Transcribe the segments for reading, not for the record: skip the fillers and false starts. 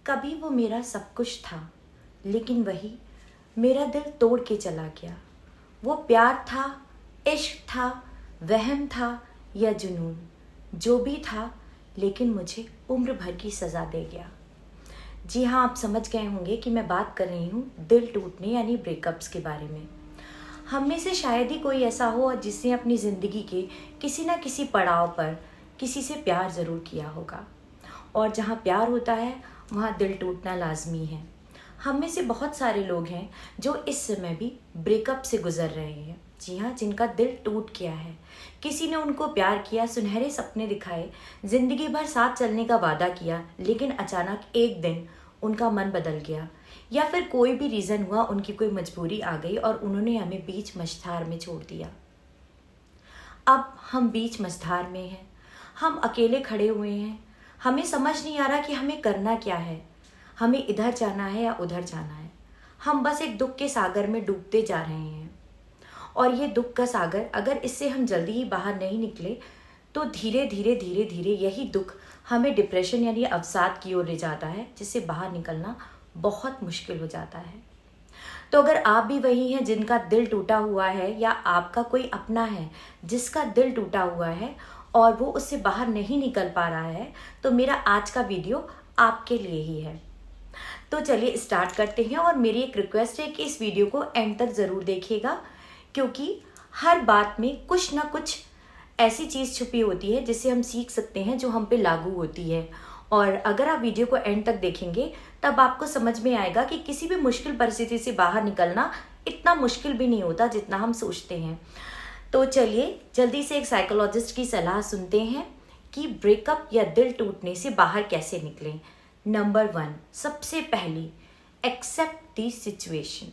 कभी वो मेरा सब कुछ था, लेकिन वही मेरा दिल तोड़ के चला गया। वो प्यार था, इश्क था, वहम था या जुनून, जो भी था, लेकिन मुझे उम्र भर की सज़ा दे गया। जी हाँ, आप समझ गए होंगे कि मैं बात कर रही हूँ दिल टूटने यानी ब्रेकअप्स के बारे में। हम में से शायद ही कोई ऐसा हो जिसने अपनी ज़िंदगी के किसी न किसी पड़ाव पर किसी से प्यार ज़रूर किया होगा, और जहाँ प्यार होता है वहाँ दिल टूटना लाजमी है। हम में से बहुत सारे लोग हैं जो इस समय भी ब्रेकअप से गुजर रहे हैं। जी हाँ, जिनका दिल टूट गया है। किसी ने उनको प्यार किया, सुनहरे सपने दिखाए, ज़िंदगी भर साथ चलने का वादा किया, लेकिन अचानक एक दिन उनका मन बदल गया, या फिर कोई भी रीज़न हुआ, उनकी कोई मजबूरी आ गई और उन्होंने हमें बीच मझधार में छोड़ दिया। अब हम बीच मझधार में हैं, हम अकेले खड़े हुए हैं। हमें समझ नहीं आ रहा कि हमें करना क्या है, हमें इधर जाना है या उधर जाना है। हम बस एक दुख के सागर में डूबते जा रहे हैं, और ये दुख का सागर अगर इससे हम जल्दी ही बाहर नहीं निकले तो धीरे धीरे धीरे धीरे यही दुख हमें डिप्रेशन यानी अवसाद की ओर ले जाता है, जिससे बाहर निकलना बहुत मुश्किल हो जाता है। तो अगर आप भी वही हैं जिनका दिल टूटा हुआ है, या आपका कोई अपना है जिसका दिल टूटा हुआ है और वो उससे बाहर नहीं निकल पा रहा है, तो मेरा आज का वीडियो आपके लिए ही है। तो चलिए स्टार्ट करते हैं, और मेरी एक रिक्वेस्ट है कि इस वीडियो को एंड तक ज़रूर देखिएगा, क्योंकि हर बात में कुछ ना कुछ ऐसी चीज़ छुपी होती है जिससे हम सीख सकते हैं, जो हम पे लागू होती है। और अगर आप वीडियो को एंड तक देखेंगे तब आपको समझ में आएगा कि किसी भी मुश्किल परिस्थिति से बाहर निकलना इतना मुश्किल भी नहीं होता जितना हम सोचते हैं। तो चलिए जल्दी से एक साइकोलॉजिस्ट की सलाह सुनते हैं कि ब्रेकअप या दिल टूटने से बाहर कैसे निकलें। नंबर 1, सबसे पहली, एक्सेप्ट द सिचुएशन।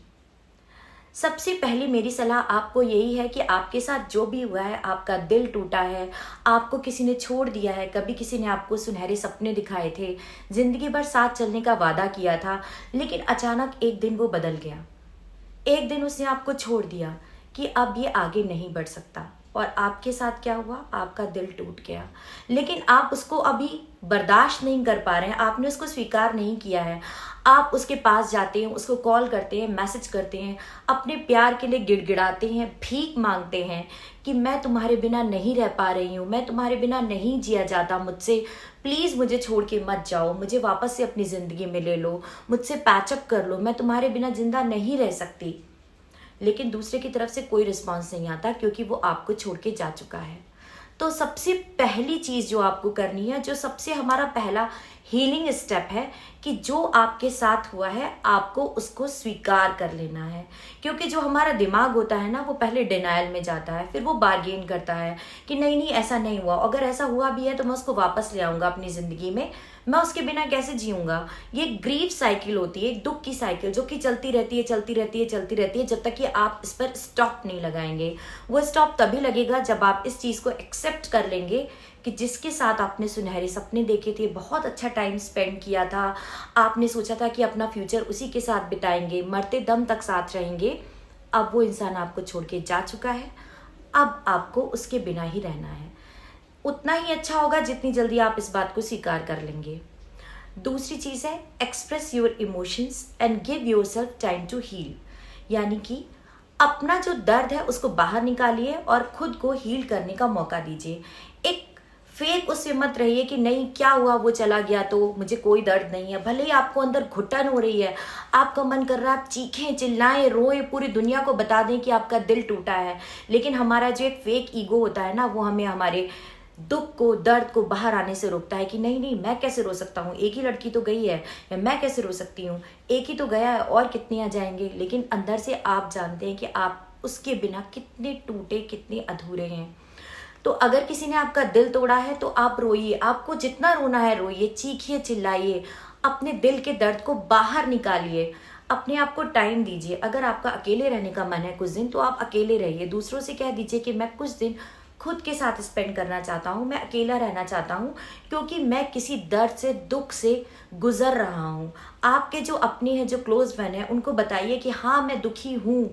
सबसे पहली मेरी सलाह आपको यही है कि आपके साथ जो भी हुआ है, आपका दिल टूटा है, आपको किसी ने छोड़ दिया है, कभी किसी ने आपको सुनहरे सपने दिखाए थे, ज़िंदगी भर साथ चलने का वादा किया था, लेकिन अचानक एक दिन वो बदल गया। एक दिन उसने आपको छोड़ दिया कि अब ये आगे नहीं बढ़ सकता, और आपके साथ क्या हुआ, आपका दिल टूट गया। लेकिन आप उसको अभी बर्दाश्त नहीं कर पा रहे हैं, आपने उसको स्वीकार नहीं किया है। आप उसके पास जाते हैं, उसको कॉल करते हैं, मैसेज करते हैं, अपने प्यार के लिए गिड़गिड़ाते हैं, भीख मांगते हैं कि मैं तुम्हारे बिना नहीं रह पा रही हूँ, मैं तुम्हारे बिना नहीं जिया जाता मुझसे, प्लीज़ मुझे छोड़ के मत जाओ, मुझे वापस से अपनी ज़िंदगी में ले लो, मुझसे पैचअप कर लो, मैं तुम्हारे बिना जिंदा नहीं रह सकती। लेकिन दूसरे की तरफ से कोई रिस्पॉन्स नहीं आता, क्योंकि वो आपको छोड़ के जा चुका है। तो सबसे पहली चीज़ जो आपको करनी है, जो सबसे हमारा पहला हीलिंग स्टेप है, कि जो आपके साथ हुआ है आपको उसको स्वीकार कर लेना है। क्योंकि जो हमारा दिमाग होता है ना, वो पहले डिनायल में जाता है, फिर वो बार्गेन करता है कि नहीं नहीं ऐसा नहीं हुआ, अगर ऐसा हुआ भी है तो मैं उसको वापस ले आऊँगा अपनी ज़िंदगी में, मैं उसके बिना कैसे जीऊँगा। ये ग्रीफ साइकिल होती है, एक दुख की साइकिल, जो कि चलती रहती है चलती रहती है चलती रहती है, जब तक कि आप इस पर स्टॉप नहीं लगाएंगे। वो स्टॉप तभी लगेगा जब आप इस चीज़ को एक्सेप्ट कर लेंगे कि जिसके साथ आपने सुनहरे सपने देखे थे, बहुत अच्छा टाइम स्पेंड किया था, आपने सोचा था कि अपना फ्यूचर उसी के साथ बिताएंगे, मरते दम तक साथ रहेंगे, अब वो इंसान आपको छोड़ के जा चुका है, अब आपको उसके बिना ही रहना है। उतना ही अच्छा होगा जितनी जल्दी आप इस बात को स्वीकार कर लेंगे। दूसरी चीज़ है, express your emotions and give yourself time to heal. यानी कि अपना जो दर्द है उसको बाहर निकालिए और खुद को हील करने का मौका दीजिए। एक फेक उससे मत रहिए कि नहीं क्या हुआ, वो चला गया तो मुझे कोई दर्द नहीं है। भले ही आपको अंदर घुटन हो रही है, आपका मन कर रहा है आप चीखें चिल्लाएं रोएं, पूरी दुनिया को बता दें कि आपका दिल टूटा है, लेकिन हमारा जो एक फेक ईगो होता है ना, वो हमें हमारे दुख को, दर्द को बाहर आने से रोकता है कि नहीं नहीं मैं कैसे रो सकता हूँ, एक ही लड़की तो गई है, या मैं कैसे रो सकती हूँ, एक ही तो गया है और कितने आ जाएंगे। लेकिन अंदर से आप जानते हैं कि आप उसके बिना कितने टूटे, कितने अधूरे हैं। तो अगर किसी ने आपका दिल तोड़ा है तो आप रोइए, आपको जितना रोना है रोइए, चीखिए चिल्लाइए, अपने दिल के दर्द को बाहर निकालिए, अपने आप को टाइम दीजिए। अगर आपका अकेले रहने का मन है कुछ दिन, तो आप अकेले रहिए, दूसरों से कह दीजिए कि मैं कुछ दिन खुद के साथ स्पेंड करना चाहता हूँ, मैं अकेला रहना चाहता हूँ, क्योंकि मैं किसी दर्द से, दुख से गुजर रहा हूँ। आपके जो अपने हैं, जो क्लोज फ्रेंड हैं, उनको बताइए कि हाँ मैं दुखी हूँ,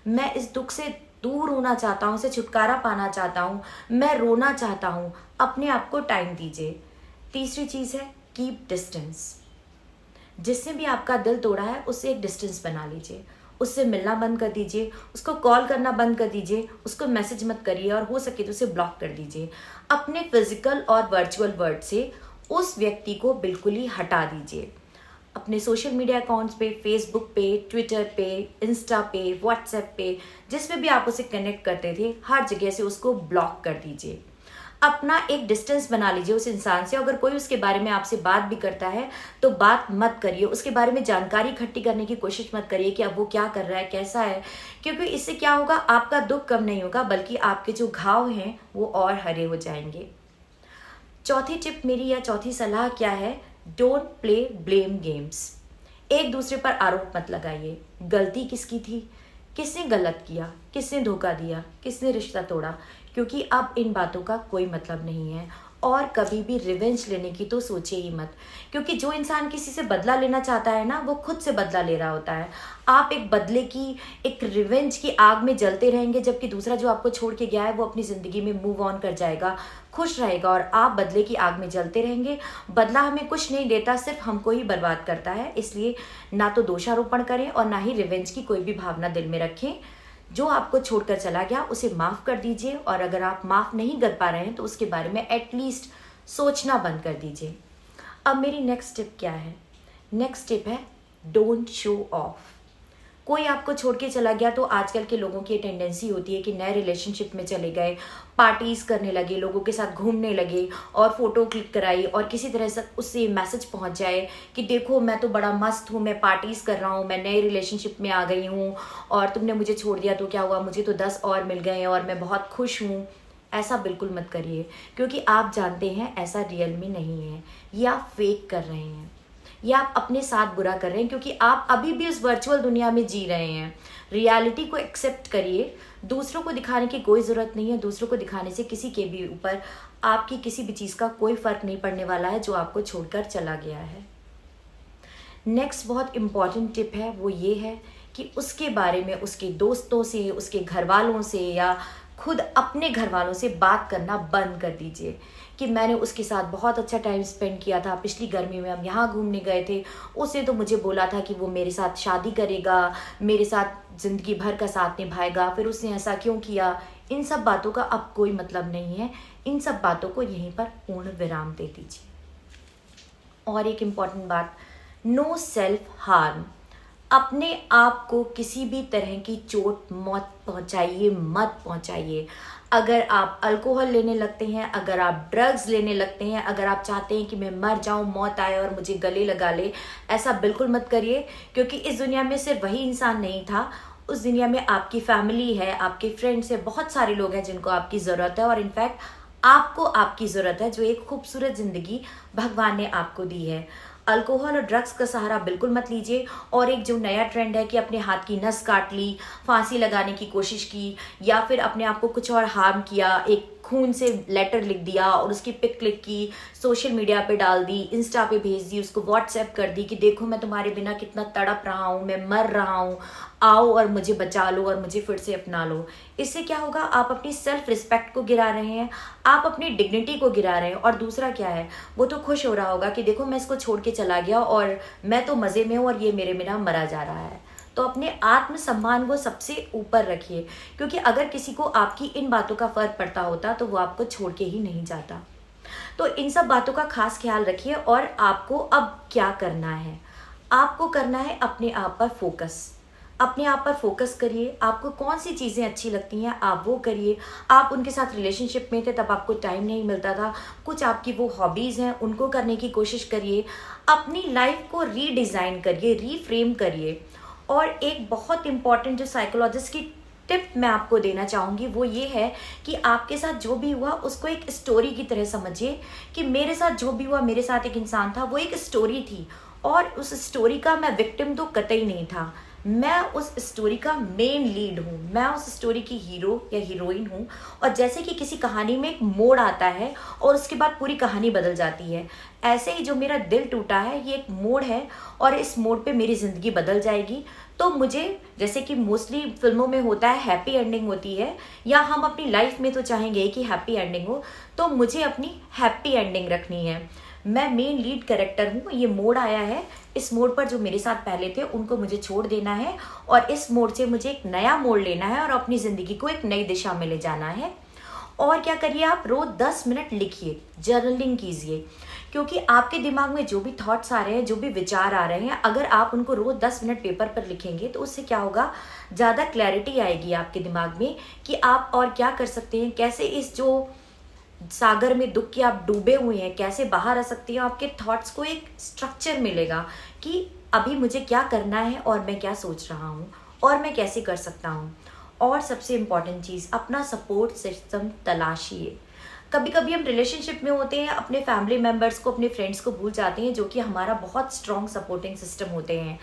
मैं इस दुख से दूर होना चाहता हूँ, से छुटकारा पाना चाहता हूँ, मैं रोना चाहता हूँ। अपने आप को टाइम दीजिए। तीसरी चीज़ है, कीप डिस्टेंस। जिसने भी आपका दिल तोड़ा है उससे एक डिस्टेंस बना लीजिए, उससे मिलना बंद कर दीजिए, उसको कॉल करना बंद कर दीजिए, उसको मैसेज मत करिए और हो सके तो उसे ब्लॉक कर दीजिए। अपने फिजिकल और वर्चुअल वर्ल्ड से उस व्यक्ति को बिल्कुल ही हटा दीजिए। अपने सोशल मीडिया अकाउंट्स पे, फेसबुक पे, ट्विटर पे, इंस्टा पे, व्हाट्सएप पे, जिसमें भी आप उसे कनेक्ट करते थे हर जगह से उसको ब्लॉक कर दीजिए। अपना एक डिस्टेंस बना लीजिए उस इंसान से। अगर कोई उसके बारे में आपसे बात भी करता है तो बात मत करिए, उसके बारे में जानकारी इकट्ठी करने की कोशिश मत करिए कि अब वो क्या कर रहा है, कैसा है, क्योंकि इससे क्या होगा, आपका दुख कम नहीं होगा बल्कि आपके जो घाव हैं वो और हरे हो जाएंगे। चौथी टिप मेरी या चौथी सलाह क्या है, डोंट प्ले ब्लेम गेम्स। एक दूसरे पर आरोप मत लगाइए। गलती किसकी थी, किसने गलत किया, किसने धोखा दिया, किसने रिश्ता तोड़ा, क्योंकि अब इन बातों का कोई मतलब नहीं है। और कभी भी रिवेंज लेने की तो सोचे ही मत, क्योंकि जो इंसान किसी से बदला लेना चाहता है ना, वो खुद से बदला ले रहा होता है। आप एक बदले की, एक रिवेंज की आग में जलते रहेंगे, जबकि दूसरा जो आपको छोड़ के गया है वो अपनी ज़िंदगी में मूव ऑन कर जाएगा, खुश रहेगा, और आप बदले की आग में जलते रहेंगे। बदला हमें कुछ नहीं देता, सिर्फ हमको ही बर्बाद करता है। इसलिए ना तो दोषारोपण करें और ना ही रिवेंज की कोई भी भावना दिल में रखें। जो आपको छोड़कर चला गया उसे माफ़ कर दीजिए, और अगर आप माफ़ नहीं कर पा रहे हैं तो उसके बारे में एटलीस्ट सोचना बंद कर दीजिए। अब मेरी नेक्स्ट टिप क्या है, नेक्स्ट टिप है डोंट शो ऑफ। कोई आपको छोड़ के चला गया तो आजकल के लोगों की टेंडेंसी होती है कि नए रिलेशनशिप में चले गए, पार्टीज करने लगे, लोगों के साथ घूमने लगे और फोटो क्लिक कराई और किसी तरह से उससे मैसेज पहुंच जाए कि देखो मैं तो बड़ा मस्त हूँ, मैं पार्टीज कर रहा हूँ, मैं नए रिलेशनशिप में आ गई हूँ और तुमने मुझे छोड़ दिया तो क्या हुआ, मुझे तो 10 और मिल गए और मैं बहुत खुश हूँ। ऐसा बिल्कुल मत करिए, क्योंकि आप जानते हैं ऐसा रियल में नहीं है, ये आप फेक कर रहे हैं, या आप अपने साथ बुरा कर रहे हैं, क्योंकि आप अभी भी उस वर्चुअल दुनिया में जी रहे हैं। रियलिटी को एक्सेप्ट करिए। दूसरों को दिखाने की कोई ज़रूरत नहीं है। दूसरों को दिखाने से किसी के भी ऊपर आपकी किसी भी चीज़ का कोई फ़र्क नहीं पड़ने वाला है जो आपको छोड़कर चला गया है। नेक्स्ट बहुत इम्पॉर्टेंट टिप है, वो ये है कि उसके बारे में उसके दोस्तों से, उसके घर वालों से या खुद अपने घर वालों से बात करना बंद कर दीजिए कि मैंने उसके साथ बहुत अच्छा टाइम स्पेंड किया था, पिछली गर्मी में हम यहाँ घूमने गए थे, उसने तो मुझे बोला था कि वो मेरे साथ शादी करेगा, मेरे साथ ज़िंदगी भर का साथ निभाएगा, फिर उसने ऐसा क्यों किया। इन सब बातों का अब कोई मतलब नहीं है। इन सब बातों को यहीं पर पूर्ण विराम दे दीजिए। और एक इम्पॉर्टेंट बात, नो सेल्फ हार्म। अपने आप को किसी भी तरह की चोट मत पहुंचाइए। अगर आप अल्कोहल लेने लगते हैं, अगर आप ड्रग्स लेने लगते हैं, अगर आप चाहते हैं कि मैं मर जाऊं, मौत आए और मुझे गले लगा ले, ऐसा बिल्कुल मत करिए, क्योंकि इस दुनिया में सिर्फ वही इंसान नहीं था, उस दुनिया में आपकी फैमिली है, आपके फ्रेंड्स है, बहुत सारे लोग हैं जिनको आपकी ज़रूरत है, और इनफैक्ट आपको आपकी ज़रूरत है, जो एक खूबसूरत ज़िंदगी भगवान ने आपको दी है। अल्कोहल और ड्रग्स का सहारा बिल्कुल मत लीजिए। और एक जो नया ट्रेंड है कि अपने हाथ की नस काट ली, फांसी लगाने की कोशिश की, या फिर अपने आप को कुछ और हार्म किया, एक खून से लेटर लिख दिया और उसकी पिक क्लिक की, सोशल मीडिया पे डाल दी, इंस्टा पे भेज दी, उसको व्हाट्सएप कर दी कि देखो मैं तुम्हारे बिना कितना तड़प रहा हूँ, मैं मर रहा हूँ, आओ और मुझे बचा लो और मुझे फिर से अपना लो। इससे क्या होगा, आप अपनी सेल्फ रिस्पेक्ट को गिरा रहे हैं, आप अपनी डिग्निटी को गिरा रहे हैं। और दूसरा क्या है, वो तो खुश हो रहा होगा कि देखो मैं इसको छोड़ के चला गया और मैं तो मज़े में हूँ और ये मेरे बिना मरा जा रहा है। तो अपने आत्मसम्मान को सबसे ऊपर रखिए, क्योंकि अगर किसी को आपकी इन बातों का फ़र्क पड़ता होता तो वो आपको छोड़ के ही नहीं जाता। तो इन सब बातों का खास ख्याल रखिए। और आपको अब क्या करना है, आपको करना है अपने आप पर फोकस। अपने आप पर फोकस करिए। आपको कौन सी चीज़ें अच्छी लगती हैं आप वो करिए। आप उनके साथ रिलेशनशिप में थे तब आपको टाइम नहीं मिलता था, कुछ आपकी वो हॉबीज़ हैं उनको करने की कोशिश करिए। अपनी लाइफ को रीडिज़ाइन करिए, रीफ्रेम करिए। और एक बहुत इम्पॉर्टेंट जो साइकोलॉजिस्ट की टिप मैं आपको देना चाहूँगी वो ये है कि आपके साथ जो भी हुआ उसको एक स्टोरी की तरह समझिए कि मेरे साथ जो भी हुआ, मेरे साथ एक इंसान था, वो एक स्टोरी थी और उस स्टोरी का मैं विक्टिम तो कतई नहीं था, मैं उस स्टोरी का मेन लीड हूँ, मैं उस स्टोरी की हीरो या हीरोइन हूँ। और जैसे कि किसी कहानी में एक मोड़ आता है और उसके बाद पूरी कहानी बदल जाती है, ऐसे ही जो मेरा दिल टूटा है ये एक मोड़ है और इस मोड़ पे मेरी ज़िंदगी बदल जाएगी। तो मुझे, जैसे कि मोस्टली फिल्मों में होता है हैप्पी एंडिंग होती है, या हम अपनी लाइफ में तो चाहेंगे कि हैप्पी एंडिंग हो, तो मुझे अपनी हैप्पी एंडिंग रखनी है। मैं मेन लीड कैरेक्टर हूँ, ये मोड़ आया है, इस मोड़ पर जो मेरे साथ पहले थे उनको मुझे छोड़ देना है और इस मोड़ से मुझे एक नया मोड़ लेना है और अपनी ज़िंदगी को एक नई दिशा में ले जाना है। और क्या करिए, आप रोज़ 10 मिनट लिखिए, जर्नलिंग कीजिए, क्योंकि आपके दिमाग में जो भी थॉट्स आ रहे हैं, जो भी विचार आ रहे हैं, अगर आप उनको रोज़ 10 मिनट पेपर पर लिखेंगे तो उससे क्या होगा, ज़्यादा क्लैरिटी आएगी आपके दिमाग में कि आप और क्या कर सकते हैं, कैसे इस जो सागर में दुख के आप डूबे हुए हैं कैसे बाहर आ सकती हैं। आपके थॉट्स को एक स्ट्रक्चर मिलेगा कि अभी मुझे क्या करना है और मैं क्या सोच रहा हूँ और मैं कैसे कर सकता हूँ। और सबसे इम्पॉर्टेंट चीज़, अपना सपोर्ट सिस्टम तलाशिए। कभी कभी हम रिलेशनशिप में होते हैं, अपने फैमिली मेम्बर्स को, अपने फ्रेंड्स को भूल जाते हैं, जो कि हमारा बहुत स्ट्रॉन्ग सपोर्टिंग सिस्टम होते हैं।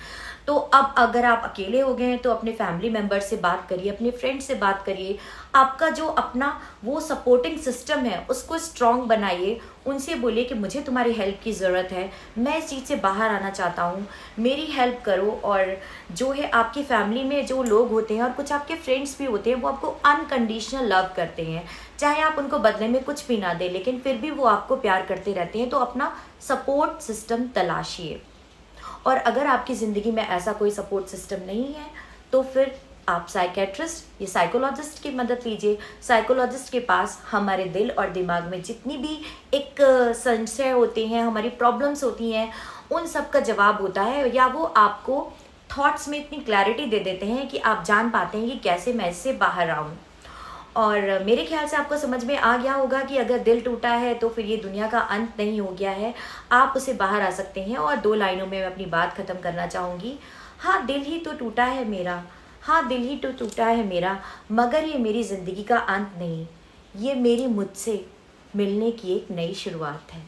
तो अब अगर आप अकेले हो गए हैं तो अपने फैमिली मेम्बर से बात करिए, अपने फ्रेंड से बात करिए, आपका जो अपना वो सपोर्टिंग सिस्टम है उसको स्ट्रॉन्ग बनाइए। उनसे बोलिए कि मुझे तुम्हारी हेल्प की ज़रूरत है, मैं इस चीज़ से बाहर आना चाहता हूँ, मेरी हेल्प करो। और जो है आपकी फैमिली में जो लोग होते हैं और कुछ आपके फ्रेंड्स भी होते हैं, वो आपको अनकंडीशनल लव करते हैं, चाहे आप उनको बदले में कुछ भी ना दें, लेकिन फिर भी वो आपको प्यार करते रहते हैं। तो अपना सपोर्ट सिस्टम तलाशिए। और अगर आपकी ज़िंदगी में ऐसा कोई सपोर्ट सिस्टम नहीं है तो फिर आप साइकेट्रिस्ट या साइकोलॉजिस्ट की मदद लीजिए। साइकोलॉजिस्ट के पास हमारे दिल और दिमाग में जितनी भी एक संशय होते हैं, हमारी प्रॉब्लम्स होती हैं, उन सब का जवाब होता है, या वो आपको थॉट्स में इतनी क्लैरिटी दे देते हैं कि आप जान पाते हैं कि कैसे मैं इससे बाहर आऊँ। और मेरे ख्याल से आपको समझ में आ गया होगा कि अगर दिल टूटा है तो फिर ये दुनिया का अंत नहीं हो गया है, आप उसे बाहर आ सकते हैं। और 2 लाइनों में मैं अपनी बात ख़त्म करना चाहूँगी। हाँ, दिल ही तो टूटा है मेरा, हाँ दिल ही तो टूटा है मेरा, मगर ये मेरी ज़िंदगी का अंत नहीं, ये मेरी मुझसे मिलने की एक नई शुरुआत है।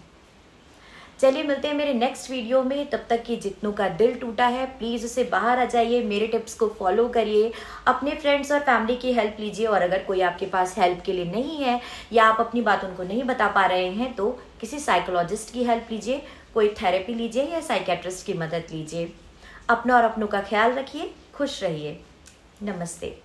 चलिए मिलते हैं मेरे नेक्स्ट वीडियो में। तब तक कि जितनों का दिल टूटा है प्लीज़ उसे बाहर आ जाइए, मेरे टिप्स को फॉलो करिए, अपने फ्रेंड्स और फैमिली की हेल्प लीजिए। और अगर कोई आपके पास हेल्प के लिए नहीं है या आप अपनी बात उनको नहीं बता पा रहे हैं तो किसी साइकोलॉजिस्ट की हेल्प लीजिए, कोई थेरेपी लीजिए या साइकेट्रिस्ट की मदद लीजिए। अपना और अपनों का ख्याल रखिए, खुश रहिए। नमस्ते।